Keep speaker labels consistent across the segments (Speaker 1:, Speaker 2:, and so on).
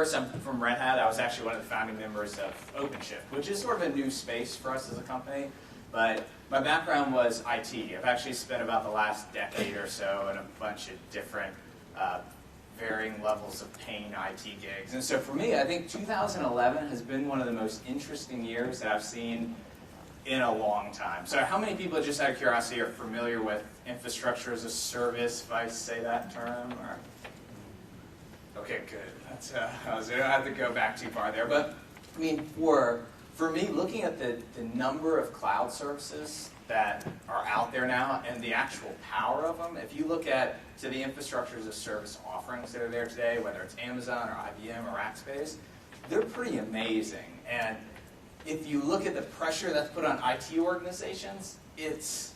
Speaker 1: first, I'm from Red Hat. I was actually one of the founding members of OpenShift, which is sort of a new space for us as a company. But my background was IT. I've actually spent about the last decade or so in a bunch of different varying levels of paying IT gigs. And so for me, I think 2011 has been one of the most interesting years that I've seen in a long time. So how many people, just out of curiosity, are familiar with infrastructure as a service, if I say that term? Or? Okay, good. That's, I don't have to go back too far there. But I mean, for me, looking at the number of cloud services that are out there now and the actual power of them, if you look at the infrastructure as a service offerings that are there today, whether it's Amazon or IBM or Rackspace, they're pretty amazing. And if you look at the pressure that's put on IT organizations, it's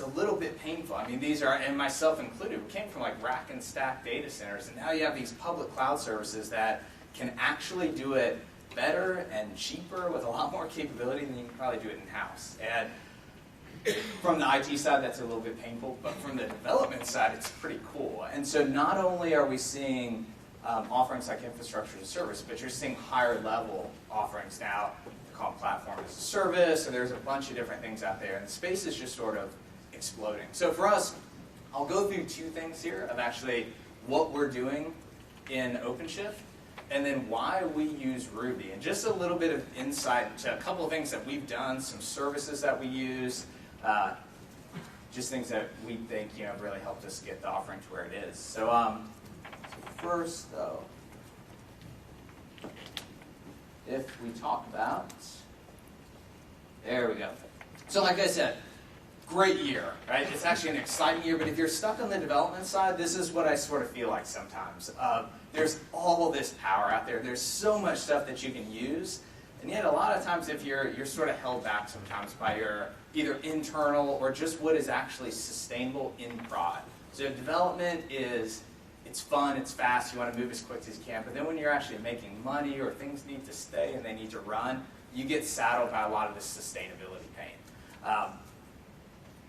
Speaker 1: a little bit painful. I mean, these are, and myself included, we came from like rack and stack data centers, and now you have these public cloud services that can actually do it better and cheaper with a lot more capability than you can probably do it in-house. And from the IT side, that's a little bit painful, but from the development side, it's pretty cool. And so not only are we seeing offerings like infrastructure as a service, but you're seeing higher level offerings now. They're called platform as a service, and there's a bunch of different things out there, and the space is just sort of exploding. So for us, I'll go through two things here of actually what we're doing in OpenShift, and then why we use Ruby, and just a little bit of insight to a couple of things that we've done, some services that we use, just things that we think really helped us get the offering to where it is. So first, though, if we talk about, there we go. So like I said, great year, right? It's actually an exciting year, but if you're stuck on the development side, this is what I sort of feel like sometimes. There's all this power out there. There's so much stuff that you can use, and yet a lot of times if you're sort of held back sometimes by your either internal or just what is actually sustainable in prod. So development it's fun, it's fast, you want to move as quick as you can, but then when you're actually making money or things need to stay and they need to run, you get saddled by a lot of this sustainability pain.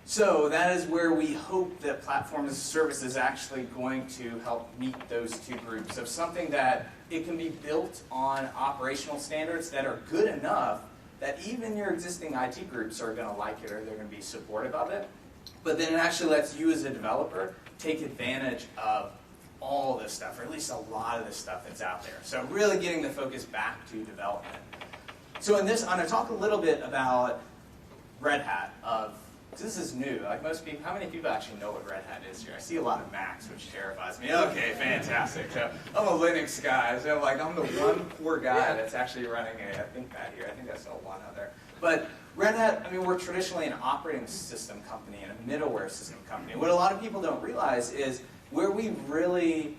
Speaker 1: So that is where we hope that platform as a service is actually going to help meet those two groups of something that it can be built on operational standards that are good enough that even your existing IT groups are going to like it or they're going to be supportive of it. But then it actually lets you as a developer take advantage of all this stuff, or at least a lot of the stuff that's out there. So really getting the focus back to development. So in this, I'm going to talk a little bit about Red Hat. This is new. Like most people, how many people actually know what Red Hat is here? I see a lot of Macs, which terrifies me. Okay, fantastic. So I'm a Linux guy. So I'm the one poor guy that's actually running a ThinkPad here. I think I saw one other. But Red Hat, I mean, we're traditionally an operating system company and a middleware system company. What a lot of people don't realize is what we really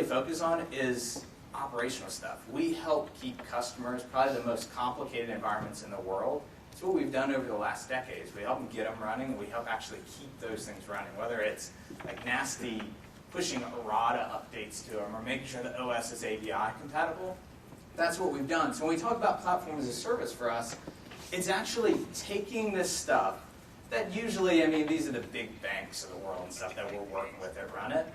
Speaker 1: focus on is operational stuff. We help keep customers, probably the most complicated environments in the world. It's what we've done over the last decades. We help them get them running, and we help actually keep those things running, whether it's like nasty pushing errata updates to them or making sure the OS is API compatible. That's what we've done. So when we talk about platform as a service for us, it's actually taking this stuff that usually, I mean, these are the big banks of the world and stuff that we're working with that run it.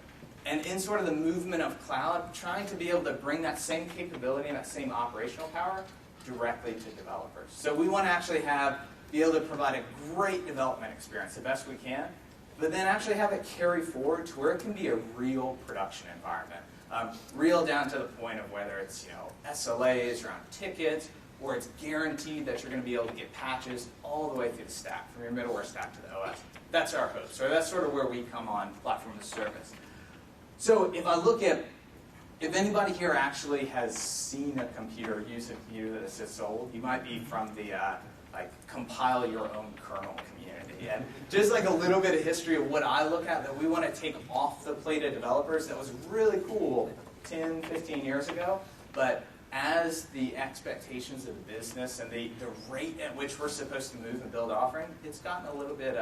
Speaker 1: And in sort of the movement of cloud, trying to be able to bring that same capability and that same operational power directly to developers. So we want to actually be able to provide a great development experience, the best we can, but then actually have it carry forward to where it can be a real production environment. Real down to the point of whether it's SLAs around tickets, or it's guaranteed that you're going to be able to get patches all the way through the stack, from your middleware stack to the OS. That's our hope. So that's sort of where we come on platform as a service. So if I look at, if anybody here actually has seen a computer, used a computer that is sold, you might be from the compile your own kernel community. And just like a little bit of history of what I look at that we want to take off the plate of developers that was really cool 10, 15 years ago, but as the expectations of the business and the rate at which we're supposed to move and build offering, it's gotten a little bit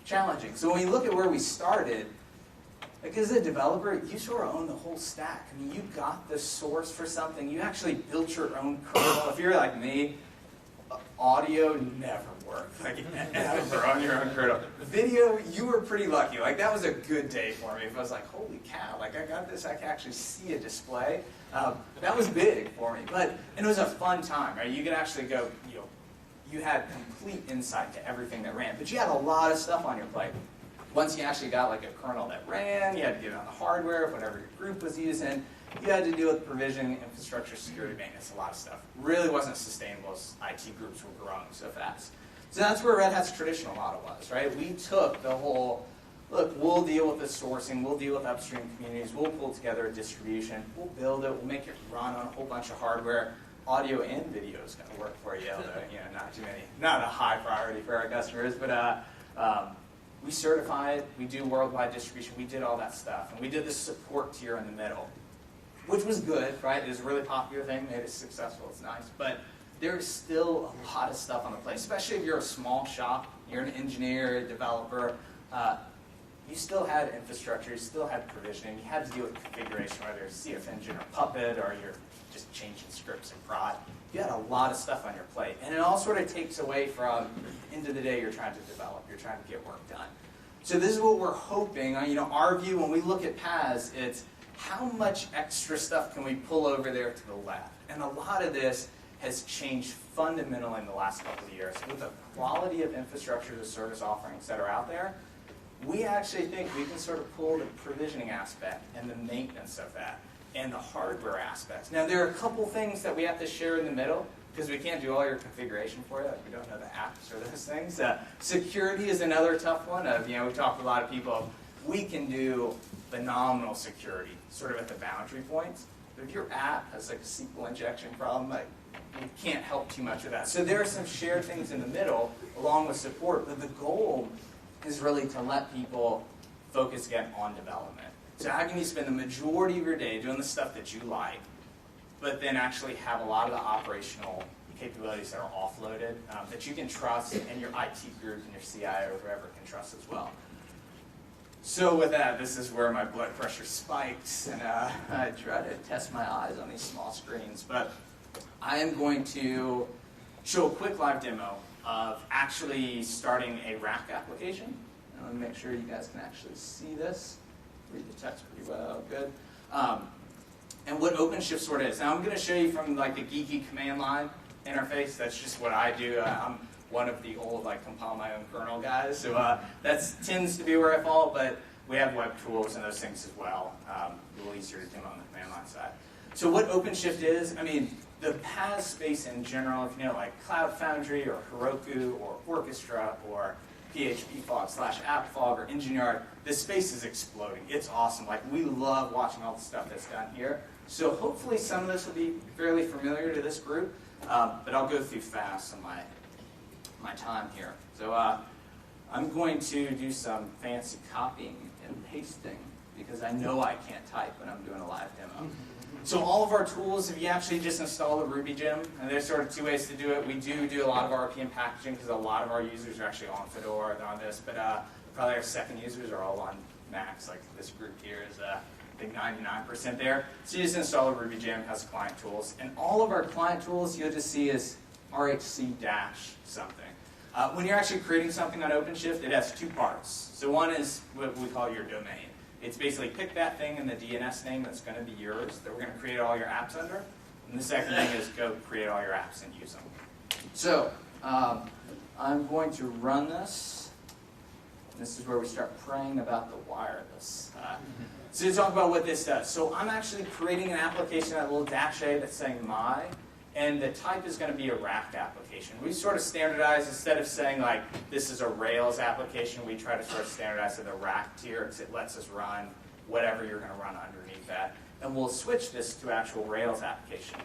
Speaker 1: challenging. So when you look at where we started, like as a developer, you sort of own the whole stack. I mean, you got the source for something. You actually built your own kernel. If you're like me, Audio never worked, like ever on your own kernel. Video, you were pretty lucky. Like that was a good day for me. If I was like, holy cow, like I got this, I can actually see a display. That was big for me, and it was a fun time, right? You could actually go, you had complete insight to everything that ran, but you had a lot of stuff on your plate. Once you actually got like a kernel that ran, you had to get it on the hardware, whatever your group was using. You had to deal with provisioning, infrastructure, security, maintenance, a lot of stuff. Really wasn't sustainable as IT groups were growing so fast. So that's where Red Hat's traditional model was, right? We took the whole, look, we'll deal with the sourcing, we'll deal with upstream communities, we'll pull together a distribution, we'll build it, we'll make it run on a whole bunch of hardware. Audio and video is going to work for you, although not a high priority for our customers, but we certify it, we do worldwide distribution, we did all that stuff, and we did the support tier in the middle, which was good, right? It was a really popular thing, made it successful, it's nice, but there's still a lot of stuff on the plate, especially if you're a small shop, you're an engineer, a developer, you still had infrastructure, you still had provisioning, you had to deal with configuration, whether it's CF Engine or Puppet, or you're just changing scripts and prod. You had a lot of stuff on your plate. And it all sort of takes away from, end of the day, you're trying to develop, you're trying to get work done. So this is what we're hoping, our view when we look at PaaS, it's how much extra stuff can we pull over there to the left? And a lot of this has changed fundamentally in the last couple of years. With the quality of infrastructure as a service offerings that are out there, we actually think we can sort of pull the provisioning aspect and the maintenance of that and the hardware aspects. Now, there are a couple things that we have to share in the middle because we can't do all your configuration for you. Like we don't know the apps or those things. Security is another tough one. We talked to a lot of people. We can do phenomenal security sort of at the boundary points. But if your app has like a SQL injection problem, like you can't help too much with that. So there are some shared things in the middle along with support. But the goal is really to let people focus again on development. So how can you spend the majority of your day doing the stuff that you like, but then actually have a lot of the operational capabilities that are offloaded that you can trust, and your IT group and your CIO or whoever can trust as well. So with that, this is where my blood pressure spikes, and I try to test my eyes on these small screens. But I am going to show a quick live demo of actually starting a rack application. And let me make sure you guys can actually see this. Read the text pretty well, good. And what OpenShift sort of is. Now I'm going to show you from like the geeky command line interface. That's just what I do. I'm one of the old like compile my own kernel guys. So that tends to be where I fall, but we have web tools and those things as well. A little easier to demo on the command line side. So what OpenShift is, the PaaS space in general, if you know like Cloud Foundry or Heroku or Orchestra or PHP Fog / App Fog or Engineer, this space is exploding. It's awesome. Like we love watching all the stuff that's done here. So hopefully some of this will be fairly familiar to this group, but I'll go through fast on my time here. So I'm going to do some fancy copying and pasting because I know I can't type when I'm doing a live demo. So all of our tools, if you actually just install the Ruby gem, and there's sort of two ways to do it. We do a lot of RPM packaging because a lot of our users are actually on Fedora and on this, but probably our second users are all on Macs. Like this group here is I think 99% there. So you just install a Ruby gem, has client tools, and all of our client tools you'll just see is RHC-something. When you're actually creating something on OpenShift, it has two parts. So one is what we call your domain. It's basically pick that thing in the DNS name that's going to be yours, that we're going to create all your apps under. And the second thing is go create all your apps and use them. So I'm going to run this. This is where we start praying about the wireless. So to talk about what this does. So I'm actually creating an application, that little dash A that's saying my, and the type is going to be a rack application. We sort of standardize, instead of saying like this is a Rails application, we try to sort of standardize to the rack tier because it lets us run whatever you're going to run underneath that. And we'll switch this to actual Rails application.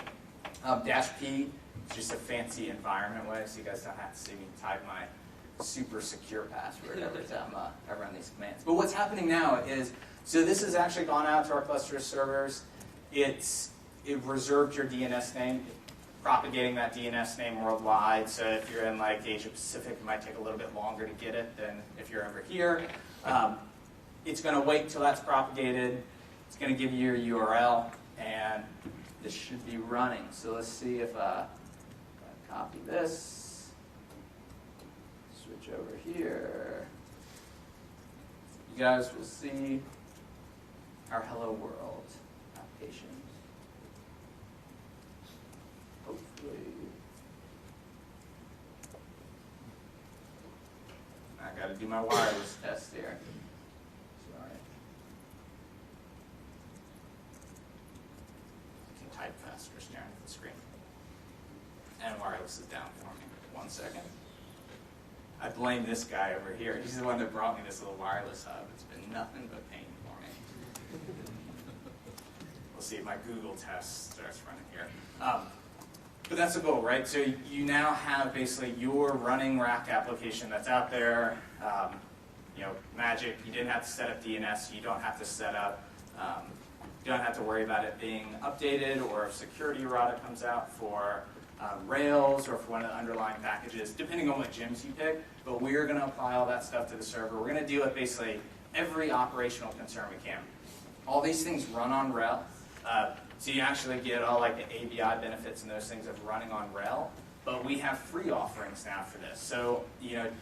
Speaker 1: Dash P is just a fancy environment way, so you guys don't have to see me type my super secure password every time I run these commands. But what's happening now is, so this has actually gone out to our cluster servers. It reserved your DNS name, propagating that DNS name worldwide. So if you're in like Asia Pacific, it might take a little bit longer to get it than if you're over here. It's going to wait till that's propagated. It's going to give you your URL, and this should be running. So let's see if I copy this, switch over here. You guys will see our Hello World application. Hopefully. I got to do my wireless test here. Sorry. I can type faster staring at the screen. And wireless is down for me. 1 second. I blame this guy over here. He's the one that brought me this little wireless hub. It's been nothing but pain for me. We'll see if my Google test starts running here. But that's the goal, right? So you now have basically your running rack application that's out there. Magic, you didn't have to set up DNS. You don't have to set up, you don't have to worry about it being updated or if security errata comes out for Rails or for one of the underlying packages, depending on what gems you pick. But we're going to apply all that stuff to the server. We're going to deal with basically every operational concern we can. All these things run on RHEL. So you actually get all like the ABI benefits and those things of running on RHEL. But we have free offerings now for this. So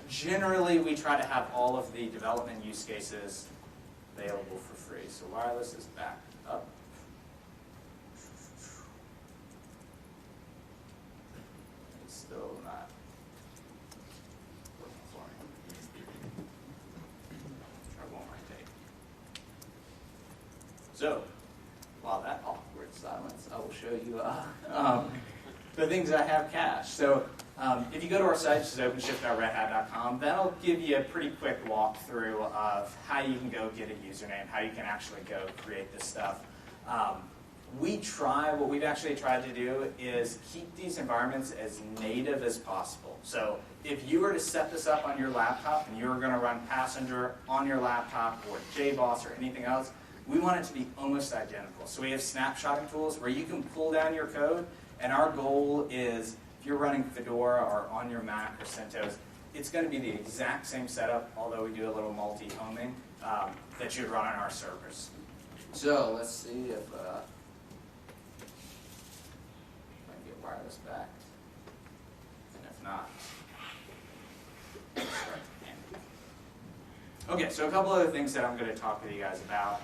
Speaker 1: generally we try to have all of the development use cases available for free. So wireless is back up. It's still not working for me. Try one more take. So while that awkward silence, I will show you the things I have cached. So if you go to our site, which is OpenShift.redhat.com, that'll give you a pretty quick walkthrough of how you can go get a username, how you can actually go create this stuff. What we've actually tried to do is keep these environments as native as possible. So if you were to set this up on your laptop and you were going to run Passenger on your laptop or JBoss or anything else, we want it to be almost identical. So we have snapshotting tools where you can pull down your code, and our goal is if you're running Fedora or on your Mac or CentOS, it's going to be the exact same setup, although we do a little multi-homing, that you'd run on our servers. So let's see if I can get wireless back. And if not, start the panic. Okay, so a couple other things that I'm going to talk with you guys about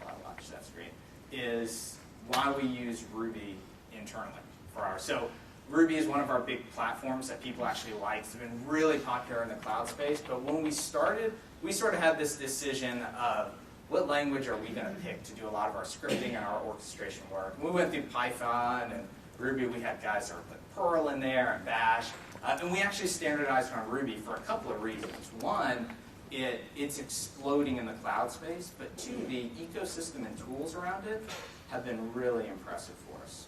Speaker 1: while I watch that screen is why we use Ruby internally for ours. So Ruby is one of our big platforms that people actually like. It's been really popular in the cloud space, but when we started, we sort of had this decision of what language are we going to pick to do a lot of our scripting and our orchestration work. And we went through Python and Ruby. We had guys that were putting Perl in there and Bash. And we actually standardized on Ruby for a couple of reasons. One, it's exploding in the cloud space, but two, the ecosystem and tools around it have been really impressive for us.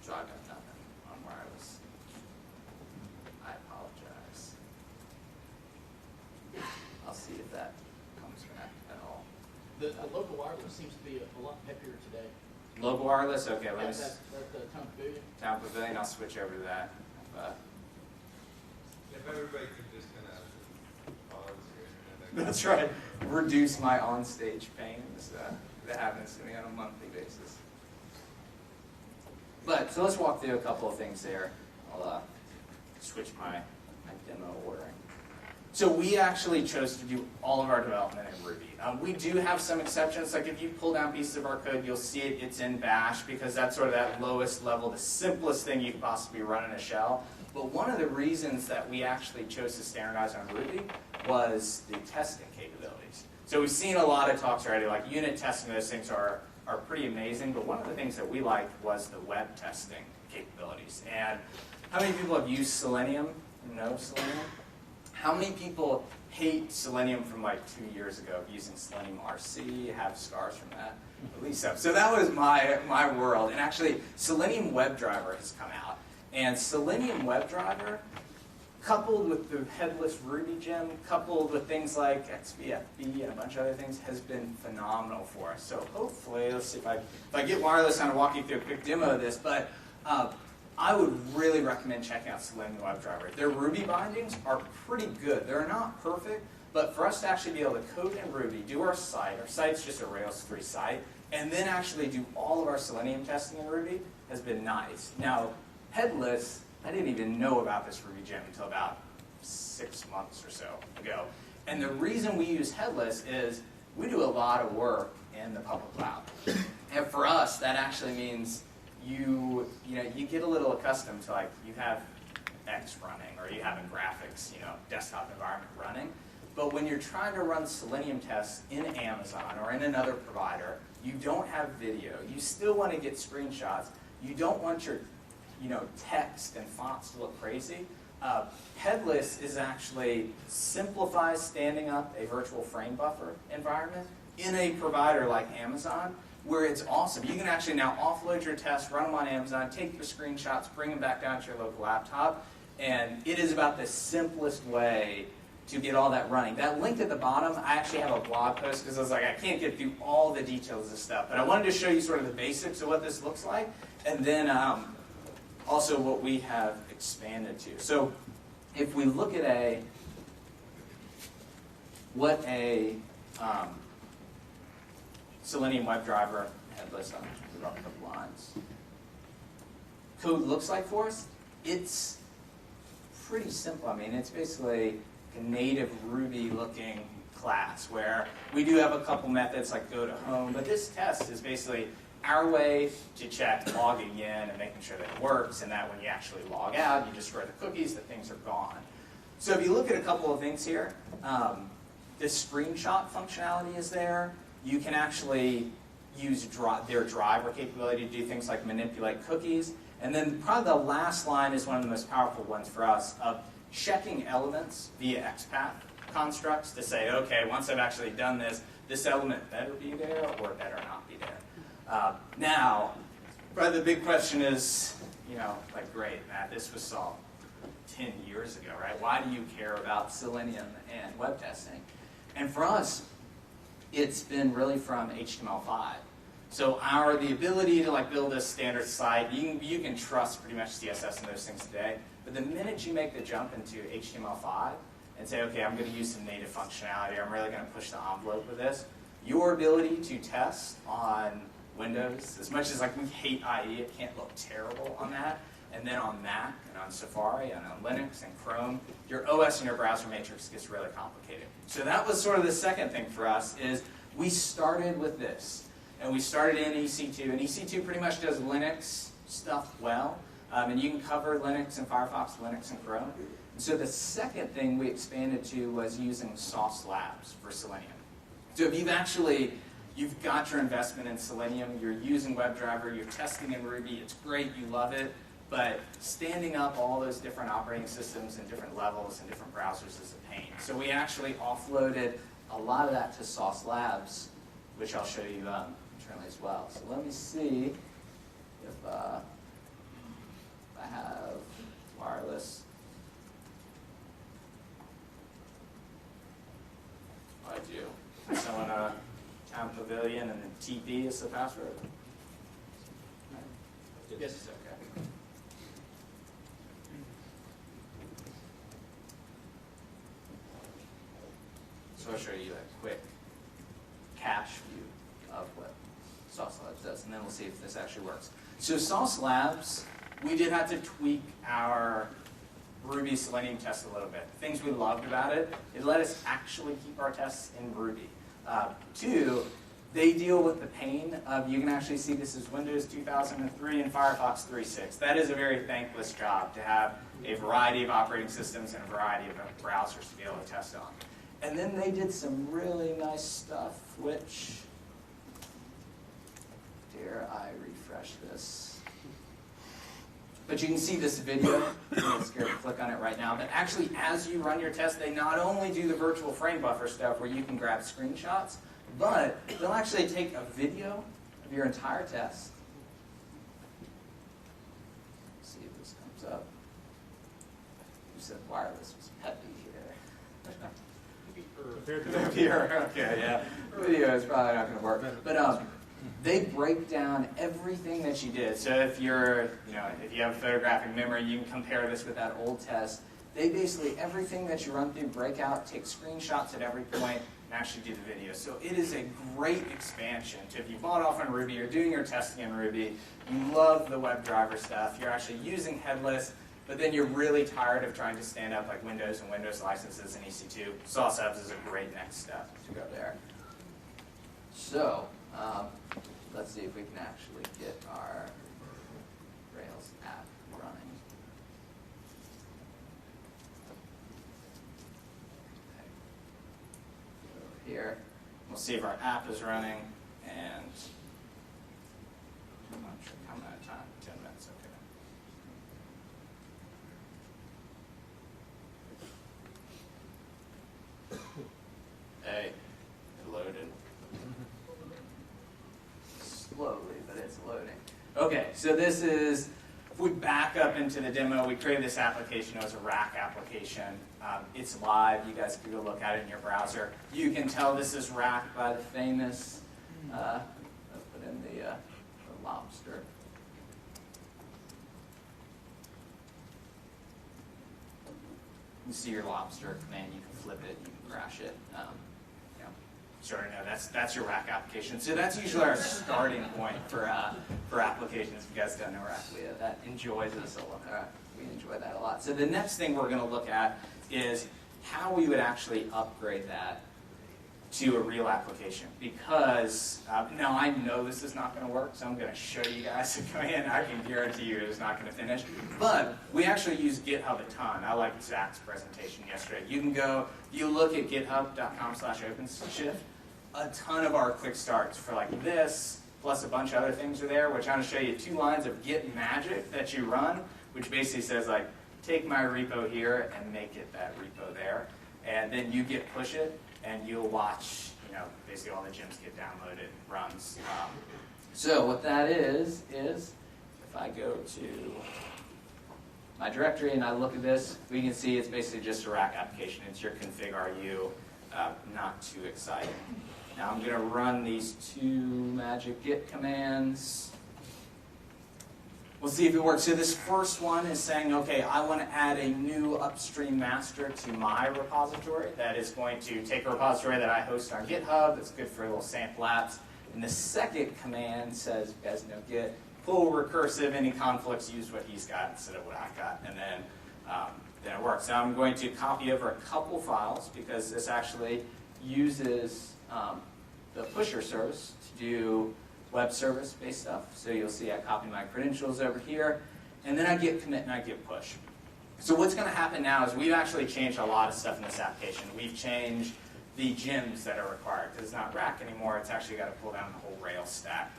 Speaker 1: So I've got nothing on wireless. I apologize. I'll see if that comes back at all.
Speaker 2: The local wireless seems to be a lot peppier today.
Speaker 1: Local wireless? Okay, let me...
Speaker 2: That's the Town Pavilion.
Speaker 1: Town Pavilion, I'll switch over to that.
Speaker 3: If everybody could just kind of pause your internet.
Speaker 1: That's right. Reduce my on-stage pain. That happens to me on a monthly basis. But, so let's walk through a couple of things there. I'll switch my demo ordering. So we actually chose to do all of our development in Ruby. We do have some exceptions, like if you pull down pieces of our code, you'll see it's in Bash, because that's sort of that lowest level, the simplest thing you could possibly run in a shell. But one of the reasons that we actually chose to standardize on Ruby was the testing capabilities. So we've seen a lot of talks already, like unit testing, those things are pretty amazing, but one of the things that we liked was the web testing capabilities. And how many people have used Selenium? Know Selenium? How many people hate Selenium from like 2 years ago using Selenium RC, have scars from that? At least so. So that was my world. And actually, Selenium WebDriver has come out. And Selenium WebDriver, coupled with the headless Ruby gem, coupled with things like XBFB and a bunch of other things, has been phenomenal for us. So hopefully, let's see if I get wireless, I'm going to walk you through a quick demo of this. But I would really recommend checking out Selenium WebDriver. Their Ruby bindings are pretty good. They're not perfect, but for us to actually be able to code in Ruby, do our site's just a Rails 3 site, and then actually do all of our Selenium testing in Ruby, has been nice. Now, headless, I didn't even know about this Ruby gem until about 6 months or so ago. And the reason we use headless is we do a lot of work in the public cloud. And for us, that actually means you get a little accustomed to, like, you have X running or you have a graphics, desktop environment running. But when you're trying to run Selenium tests in Amazon or in another provider, you don't have video. You still want to get screenshots. You don't want your text and fonts to look crazy. Headless is actually simplifies standing up a virtual frame buffer environment in a provider like Amazon, where it's awesome. You can actually now offload your tests, run them on Amazon, take your screenshots, bring them back down to your local laptop, and it is about the simplest way to get all that running. That link at the bottom, I actually have a blog post because I was like, I can't get through all the details of this stuff, but I wanted to show you sort of the basics of what this looks like, and then also what we have expanded to. So if we look at what a Selenium WebDriver headless, I'll put up a couple lines, code looks like for us, it's pretty simple. I mean, it's basically a native Ruby-looking class where we do have a couple methods like go to home, but this test is basically our way to check logging in and making sure that it works, and that when you actually log out, you destroy the cookies, that things are gone. So if you look at a couple of things here, this screenshot functionality is there. You can actually use their driver capability to do things like manipulate cookies. And then probably the last line is one of the most powerful ones for us of checking elements via XPath constructs to say, okay, once I've actually done this, this element better be there or better not be there. Now, probably the big question is, like, great, Matt, this was solved 10 years ago, right? Why do you care about Selenium and web testing? And for us, it's been really from HTML5. So the ability to build a standard site, you can trust pretty much CSS and those things today. But the minute you make the jump into HTML5 and say, okay, I'm going to use some native functionality, I'm really going to push the envelope with this, your ability to test on Windows, as much as we hate IE, it can't look terrible on that. And then on Mac and on Safari and on Linux and Chrome, your OS and your browser matrix gets really complicated. So that was sort of the second thing for us is we started with this. And we started in EC2. And EC2 pretty much does Linux stuff well. And you can cover Linux and Firefox, Linux and Chrome. And so the second thing we expanded to was using Sauce Labs for Selenium. So if you've got your investment in Selenium, you're using WebDriver, you're testing in Ruby, it's great, you love it. But standing up all those different operating systems and different levels and different browsers is a pain. So we actually offloaded a lot of that to Sauce Labs, which I'll show you internally as well. So let me see if I have wireless. Oh, I do. Someone Town Pavilion and then TP is the password. Yes, it's okay. So I'll show you a quick cache view of what Sauce Labs does, and then we'll see if this actually works. So Sauce Labs, we did have to tweak our Ruby Selenium test a little bit. Things we loved about it, it let us actually keep our tests in Ruby. Two, they deal with the pain of, you can actually see this is Windows 2003 and Firefox 3.6. That is a very thankless job to have a variety of operating systems and a variety of browsers to be able to test on. And then they did some really nice stuff, which, dare I refresh this? But you can see this video. I'm scared to click on it right now. But actually, as you run your test, they not only do the virtual frame buffer stuff where you can grab screenshots, but they'll actually take a video of your entire test. Let's see if this comes up. You said wireless was peppy here. Here, okay, yeah. Video is probably not going to work. But they break down everything that you did. So if you have photographic memory, you can compare this with that old test. they basically, everything that you run through Breakout, take screenshots at every point, and actually do the video. So it is a great expansion to if you bought off on Ruby, you're doing your testing in Ruby, you love the WebDriver stuff, you're actually using headless, but then you're really tired of trying to stand up like Windows and Windows licenses in EC2. Sauce Apps is a great next step to go there. So, let's see if we can actually get our Rails app running. Over here, we'll see if our app is running, and I'm not sure how much time, 10 minutes, okay. Hey, it loaded. Slowly, but it's loading. Okay, so this is, if we back up into the demo, we created this application as a rack application. It's live. You guys can go look at it in your browser. You can tell this is rack by the famous, let's put in the lobster. You see your lobster command, you can flip it, you can crash it. Sure, no, that's your rack application. So that's usually our starting point for applications. If you guys don't know rack, that enjoys us a lot. We enjoy that a lot. So the next thing we're going to look at is how we would actually upgrade that to a real application. Because now I know this is not going to work, so I'm going to show you guys a command. I can guarantee you it's not going to finish. But we actually use GitHub Baton. I liked Zach's presentation yesterday. You can go, if you look at github.com/OpenShift, a ton of our quick starts for like this, plus a bunch of other things are there, which I'm going to show you 2 lines of Git magic that you run, which basically says like, take my repo here and make it that repo there. And then you Git push it, and you'll watch, basically all the gems get downloaded, runs. So what that is if I go to my directory and I look at this, we can see it's basically just a rack application. It's your config RU, not too exciting. Now I'm going to run these 2 magic Git commands. We'll see if it works. So this first one is saying, okay, I want to add a new upstream master to my repository that is going to take a repository that I host on GitHub. That's good for little sample apps. And the second command says, you guys know Git, pull recursive, any conflicts, use what he's got instead of what I got. And then it works. Now I'm going to copy over a couple files because this actually uses the pusher service to do web service-based stuff. So you'll see I copy my credentials over here, and then I git commit and I git push. So what's going to happen now is we've actually changed a lot of stuff in this application. We've changed the gems that are required, because it's not rack anymore. It's actually got to pull down the whole Rails stack.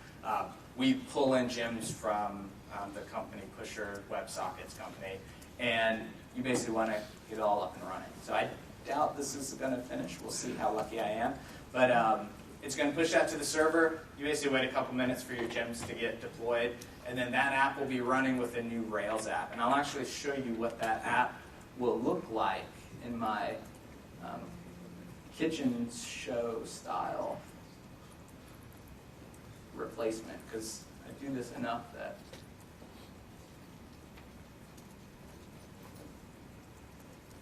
Speaker 1: We pull in gems from the company Pusher WebSockets company, and you basically want to get it all up and running. So I doubt this is going to finish. We'll see how lucky I am. But it's going to push that to the server. You basically wait a couple minutes for your gems to get deployed, and then that app will be running with a new Rails app. And I'll actually show you what that app will look like in my kitchen show style replacement, because I do this enough that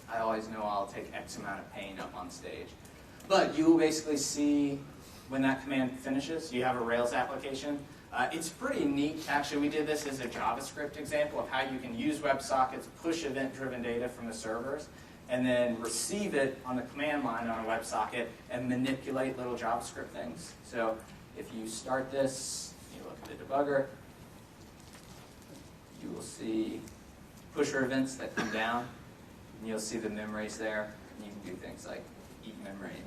Speaker 1: I always know I'll take X amount of pain up on stage. But you will basically see when that command finishes, you have a Rails application. It's pretty neat. Actually, we did this as a JavaScript example of how you can use WebSockets, push event-driven data from the servers, and then receive it on the command line on a WebSocket and manipulate little JavaScript things. So if you start this, you look at the debugger, you will see pusher events that come down, and you'll see the memories there. And you can do things like eat memory.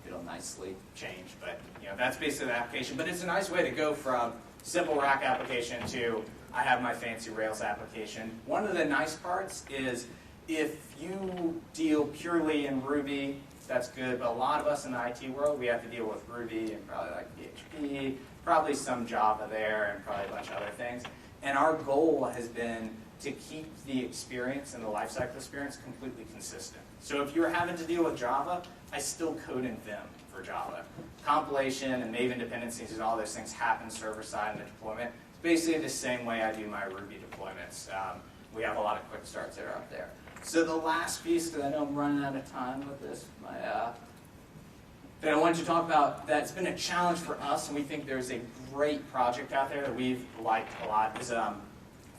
Speaker 1: It'll nicely change, but that's basically the application. But it's a nice way to go from simple rack application to I have my fancy Rails application. One of the nice parts is if you deal purely in Ruby, that's good. But a lot of us in the IT world, we have to deal with Ruby and probably like PHP, probably some Java there, and probably a bunch of other things. And our goal has been to keep the experience and the lifecycle experience completely consistent. So if you're having to deal with Java, I still code in Vim for Java. Compilation and Maven dependencies and all those things happen server-side in the deployment. It's basically the same way I do my Ruby deployments. We have a lot of quick starts that are up there. So the last piece, because I know I'm running out of time with this, that I wanted to talk about that's been a challenge for us, and we think there's a great project out there that we've liked a lot, is we have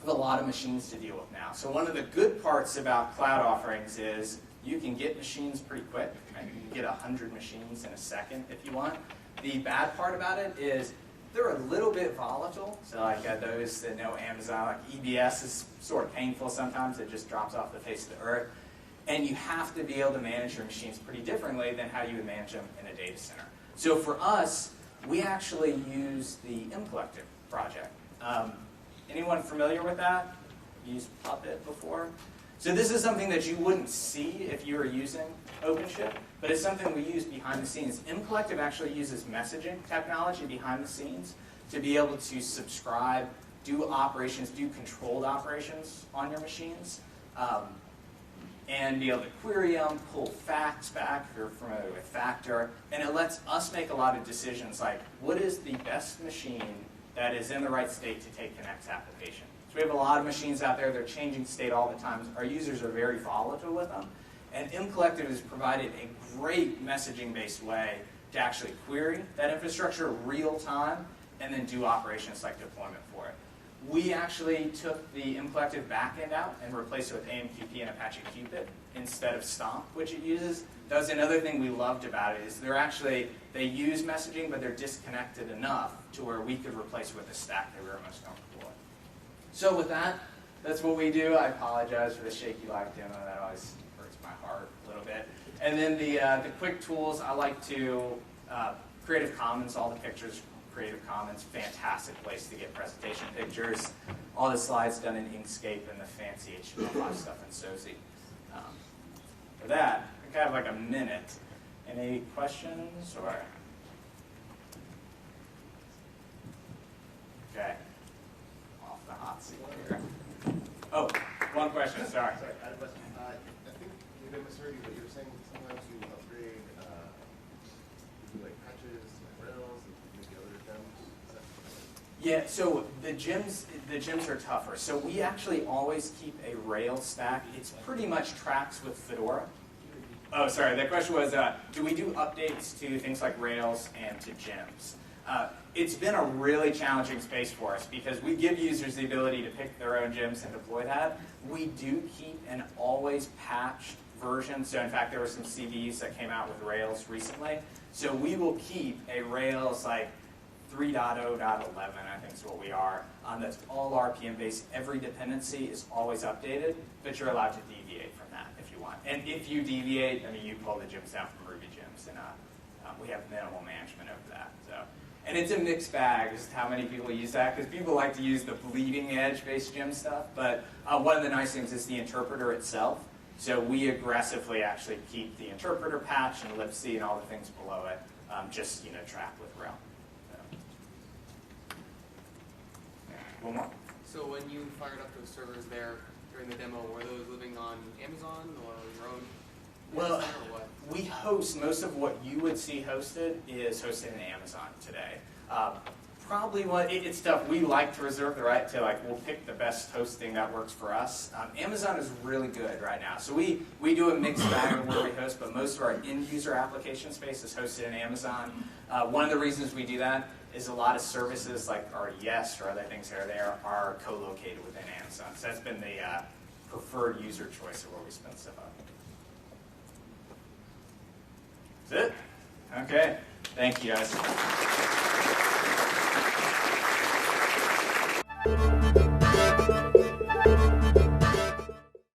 Speaker 1: a lot of machines to deal with now. So one of the good parts about cloud offerings is you can get machines pretty quick. Right? You can get 100 machines in a second if you want. The bad part about it is they're a little bit volatile. So like those that know Amazon, like EBS is sort of painful sometimes. It just drops off the face of the earth. And you have to be able to manage your machines pretty differently than how you would manage them in a data center. So for us, we actually use the MCollective project. Anyone familiar with that? Used Qpid before? So this is something that you wouldn't see if you were using OpenShift, but it's something we use behind the scenes. MCollective actually uses messaging technology behind the scenes to be able to subscribe, do operations, do controlled operations on your machines, and be able to query them, pull facts back if you're familiar with Factor, and it lets us make a lot of decisions like, what is the best machine that is in the right state to take the next application? So we have a lot of machines out there, they're changing state all the time. Our users are very volatile with them, and MCollective has provided a great messaging-based way to actually query that infrastructure real time and then do operations like deployment for it. We actually took the MCollective backend out and replaced it with AMQP and Apache Qpid instead of Stomp, which it uses. That was another thing we loved about it, is they use messaging, but they're disconnected enough to where we could replace it with a stack that we were most comfortable with. So with that, that's what we do. I apologize for the shaky live demo. That always hurts my heart a little bit. And then the quick tools, I like to Creative Commons, all the pictures, Creative Commons, fantastic place to get presentation pictures. All the slides done in Inkscape and the fancy HTML5 stuff in SOSI. For that, I think I have like a minute. Any questions or? Okay. Off the hot seat here. Oh, one question, sorry.
Speaker 4: Sorry, I had a question. I think maybe I misheard you, but you were saying sometimes you upgrade, you do like patches, like Rails, and maybe other gems.
Speaker 1: Yeah, so the gems are tougher. So we actually always keep a Rails stack. It's pretty much tracks with Fedora. Oh, sorry, the question was, do we do updates to things like Rails and to gems? It's been a really challenging space for us because we give users the ability to pick their own gems and deploy that. We do keep an always patched version. So in fact, there were some CVs that came out with Rails recently. So we will keep a Rails like 3.0.11, I think is what we are. That's all RPM based. Every dependency is always updated, but you're allowed to deviate from that if you want. And if you deviate, I mean, you pull the gems down from Ruby gems, and we have minimal management over that. So, and it's a mixed bag as to how many people use that, because people like to use the bleeding edge based gem stuff. But one of the nice things is the interpreter itself. So we aggressively actually keep the interpreter patch and libc and all the things below it, just track with Rail. One more.
Speaker 5: So when you fired up those servers there during the demo, were those living on Amazon or your own?
Speaker 1: Well,
Speaker 5: or what?
Speaker 1: we host most of what you would see hosted is hosted in Amazon today. Probably it's tough. We like to reserve the right to we'll pick the best hosting that works for us. Amazon is really good right now. So we do a mixed bag of where we host, but most of our end user application space is hosted in Amazon. One of the reasons we do that is a lot of services like RDS or other things that are there are co-located within Amazon. So that's been the preferred user choice of where we spend stuff up. That's it? Okay. Thank you, guys.